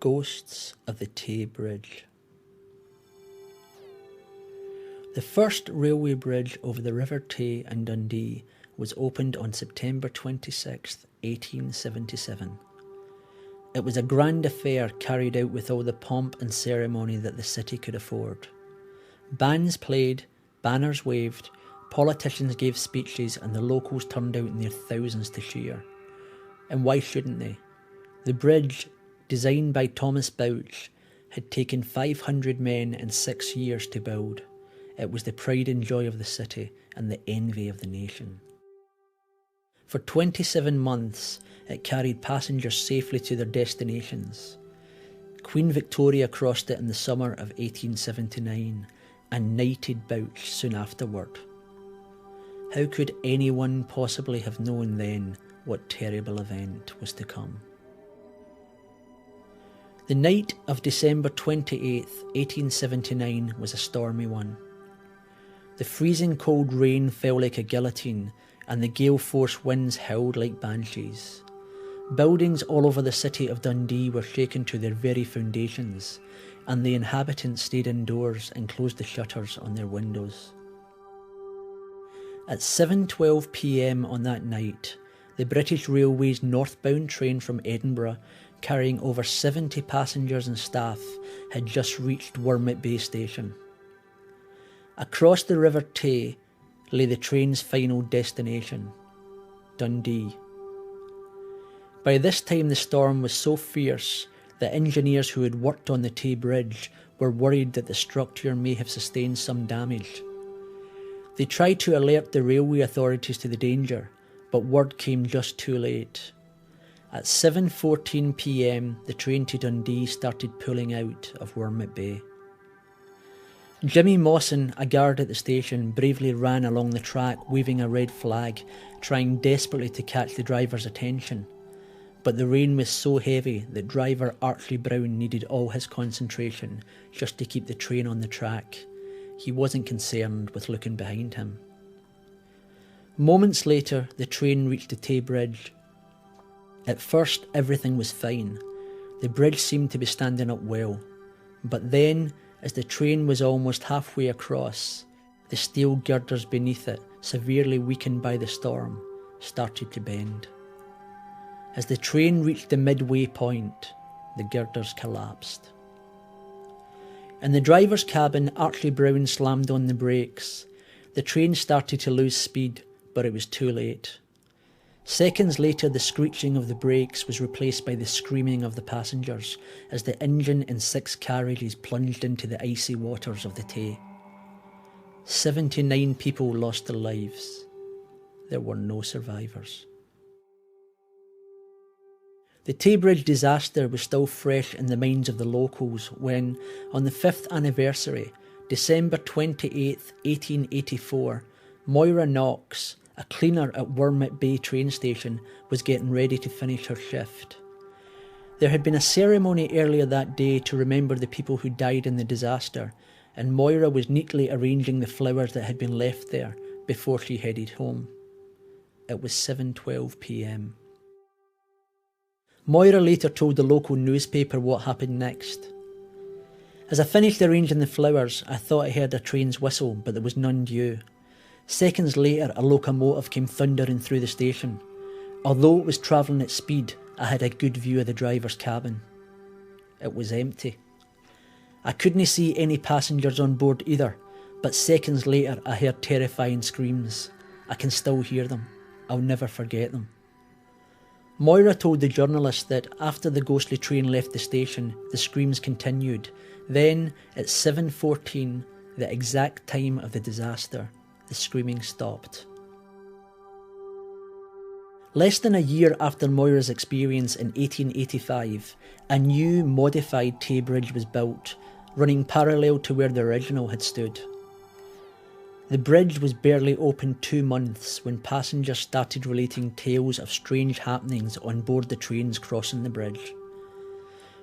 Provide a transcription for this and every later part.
Ghosts of the Tay Bridge. The first railway bridge over the River Tay in Dundee was opened on September 26, 1877. It was a grand affair carried out with all the pomp and ceremony that the city could afford. Bands played, banners waved, politicians gave speeches, and the locals turned out in their thousands to cheer. And why shouldn't they? The bridge, designed by Thomas Bouch, had taken 500 men and 6 years to build. It was the pride and joy of the city and the envy of the nation. For 27 months, it carried passengers safely to their destinations. Queen Victoria crossed it in the summer of 1879 and knighted Bouch soon afterward. How could anyone possibly have known then what terrible event was to come? The night of December 28, 1879 was a stormy one. The freezing cold rain fell like a guillotine, and the gale-force winds howled like banshees. Buildings all over the city of Dundee were shaken to their very foundations, and the inhabitants stayed indoors and closed the shutters on their windows. At 7:12 p.m. on that night, the British Railways northbound train from Edinburgh, carrying over 70 passengers and staff, had just reached Wormit Bay Station. Across the River Tay lay the train's final destination, Dundee. By this time the storm was so fierce that engineers who had worked on the Tay Bridge were worried that the structure may have sustained some damage. They tried to alert the railway authorities to the danger, but word came just too late. At 7:14 p.m, the train to Dundee started pulling out of Wormit Bay. Jimmy Mawson, a guard at the station, bravely ran along the track waving a red flag, trying desperately to catch the driver's attention. But the rain was so heavy that driver Archie Brown needed all his concentration just to keep the train on the track. He wasn't concerned with looking behind him. Moments later, the train reached the Tay Bridge. At first, everything was fine. The bridge seemed to be standing up well. But then, as the train was almost halfway across, the steel girders beneath it, severely weakened by the storm, started to bend. As the train reached the midway point, the girders collapsed. In the driver's cabin, Archie Brown slammed on the brakes. The train started to lose speed, but it was too late. Seconds later, the screeching of the brakes was replaced by the screaming of the passengers as the engine and 6 carriages plunged into the icy waters of the Tay. 79 people lost their lives. There were no survivors. The Tay Bridge disaster was still fresh in the minds of the locals when, on the 5th anniversary, December 28, 1884, Moira Knox, a cleaner at Wormit Bay train station, was getting ready to finish her shift. There had been a ceremony earlier that day to remember the people who died in the disaster, and Moira was neatly arranging the flowers that had been left there before she headed home. It was 7:12 p.m. Moira later told the local newspaper what happened next. As I finished arranging the flowers, I thought I heard a train's whistle, but there was none due. Seconds later, a locomotive came thundering through the station. Although it was travelling at speed, I had a good view of the driver's cabin. It was empty. I couldn't see any passengers on board either, but seconds later I heard terrifying screams. I can still hear them. I'll never forget them. Moira told the journalist that after the ghostly train left the station, the screams continued. Then, at 7:14, the exact time of the disaster, the screaming stopped. Less than a year after Moira's experience in 1885, a new modified Tay Bridge was built, running parallel to where the original had stood. The bridge was barely open 2 months when passengers started relating tales of strange happenings on board the trains crossing the bridge.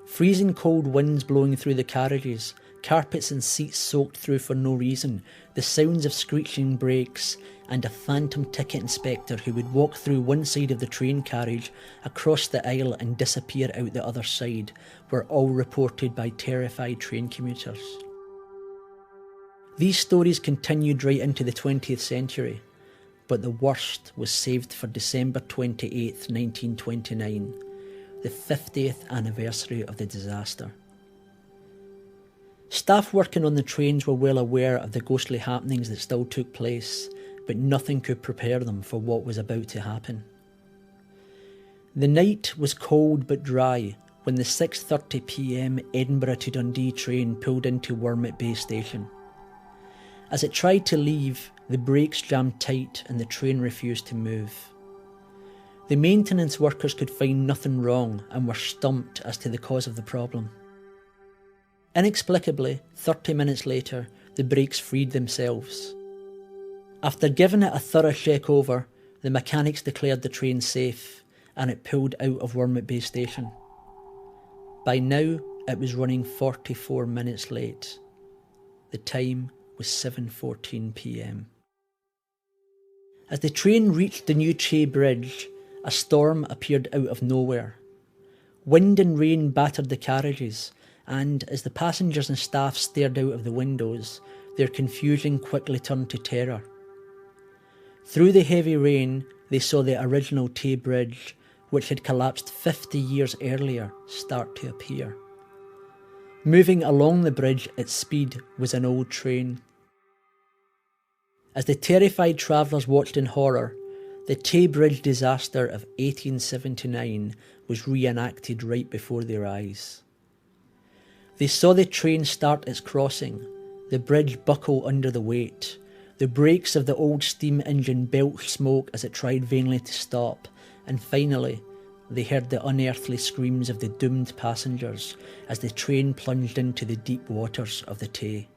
Freezing cold winds blowing through the carriages, carpets and seats soaked through for no reason, the sounds of screeching brakes, and a phantom ticket inspector who would walk through one side of the train carriage, across the aisle and disappear out the other side, were all reported by terrified train commuters. These stories continued right into the 20th century, but the worst was saved for December 28, 1929, the 50th anniversary of the disaster. Staff working on the trains were well aware of the ghostly happenings that still took place, but nothing could prepare them for what was about to happen. The night was cold but dry when the 6:30 p.m. Edinburgh to Dundee train pulled into Wormit Bay Station. As it tried to leave, the brakes jammed tight and the train refused to move. The maintenance workers could find nothing wrong and were stumped as to the cause of the problem. Inexplicably, 30 minutes later, the brakes freed themselves. After giving it a thorough check over, the mechanics declared the train safe and it pulled out of Wormit Bay Station. By now, it was running 44 minutes late. The time was 7:14 p.m. As the train reached the new Tay Bridge, a storm appeared out of nowhere. Wind and rain battered the carriages, and as the passengers and staff stared out of the windows, their confusion quickly turned to terror. Through the heavy rain, they saw the original Tay Bridge, which had collapsed 50 years earlier, start to appear. Moving along the bridge at speed was an old train. As the terrified travellers watched in horror, the Tay Bridge disaster of 1879 was reenacted right before their eyes. They saw the train start its crossing, the bridge buckle under the weight, the brakes of the old steam engine belch smoke as it tried vainly to stop, and finally, they heard the unearthly screams of the doomed passengers as the train plunged into the deep waters of the Tay.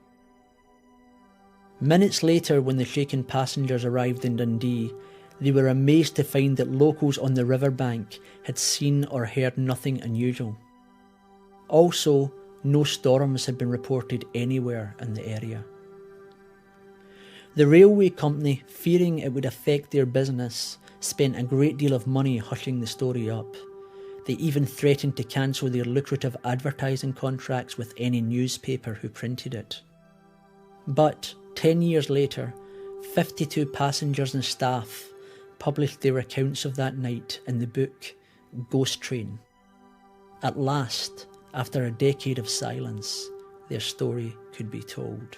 Minutes later, when the shaken passengers arrived in Dundee, they were amazed to find that locals on the riverbank had seen or heard nothing unusual. Also, no storms had been reported anywhere in the area. The railway company, fearing it would affect their business, spent a great deal of money hushing the story up. They even threatened to cancel their lucrative advertising contracts with any newspaper who printed it. But 10 years later, 52 passengers and staff published their accounts of that night in the book Ghost Train. At last, after a decade of silence, their story could be told.